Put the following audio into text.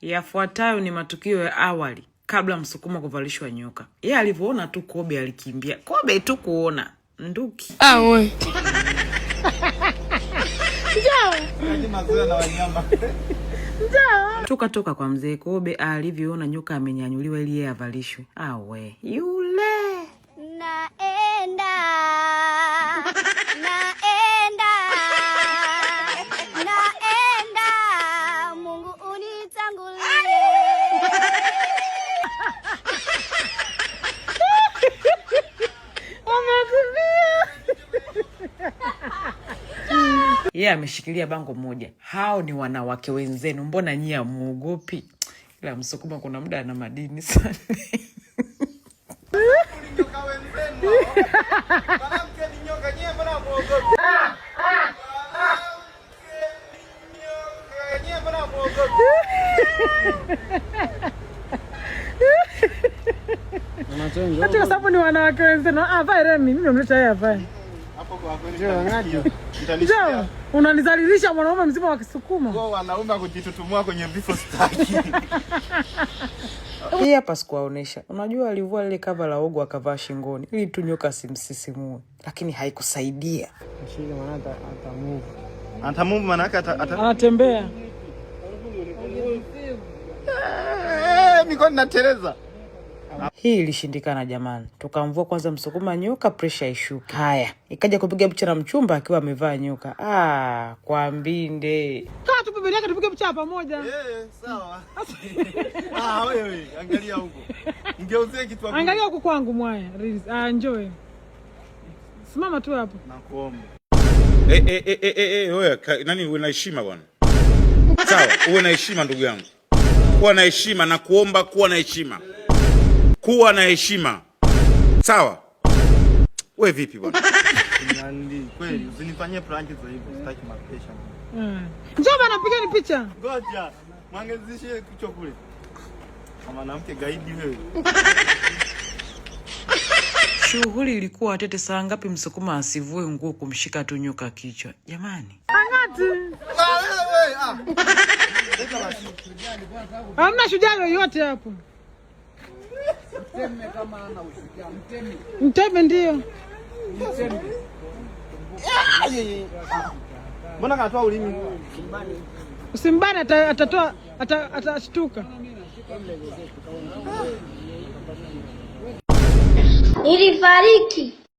Yafuatayo ni matukio ya awali kabla Msukuma kuvalishwa nyoka. Yeye alivyoona tu kobe alikimbia. Kobe tu kuona nduki. We. Toka kwa mzee Kobe alivyoona nyoka amenyanyuliwa ili yeye avalishwe. We, yule. Naenda Mungu unitangulie. Yeye ameshikilia bango moja. Hao ni wanawake wenzenu, mbona nyie hamuogopi? Ila Msukuma kuna muda ana madini sana. Ati kwa sababu ni wanawake wenzenu. Mimi nimemleta yeye hapa. Hapo kwa kweli. Njoo, unanizalilisha mwanaume mzima wa Kisukuma. Wao wanaume kujitutumua kwenye vifo staki. Hii hapa sikuwaonesha. Unajua alivua ile cover la ogo akavaa shingoni ili tu nyoka simsisimue, lakini haikusaidia. Shika maana atamove. Atamove maana yake anatembea. Mikono nateleza. Hii ilishindikana jamani. Tukamvua kwanza Msukuma nyoka, pressure ishuke. Haya, ikaja kupiga picha na mchumba akiwa amevaa nyoka. Kwa mbinde. Kaa tu pembeni yake tupige picha pamoja. Sawa. Wewe angalia huko. Ngeuzie kitu hapo. Angalia huko kwangu mwaya. Enjoy. Simama tu hapo. Nakuomba. Wewe nani uwe na heshima bwana? Sawa, uwe na heshima ndugu yangu. Kuwa na heshima na kuomba kuwa na heshima. Kuwa na heshima. Sawa? Wewe vipi bwana? Nandi, kweli usinifanyie prank za hivyo, sitaki mapesha. Njoo bana pigeni picha. Ngoja. Mwangezishie kichwa kule. Kama mwanamke gaidi wewe. Shughuli ilikuwa atete saa ngapi Msukuma asivue nguo kumshika tu nyoka kichwa. Jamani. Angati. Hamna shujaa yoyote hapo. Mteme kama ana ushujaa, mteme. Mteme ndio. Mteme. Mbona katoa ulimi? Usimbane atatoa atashtuka. Nilifariki.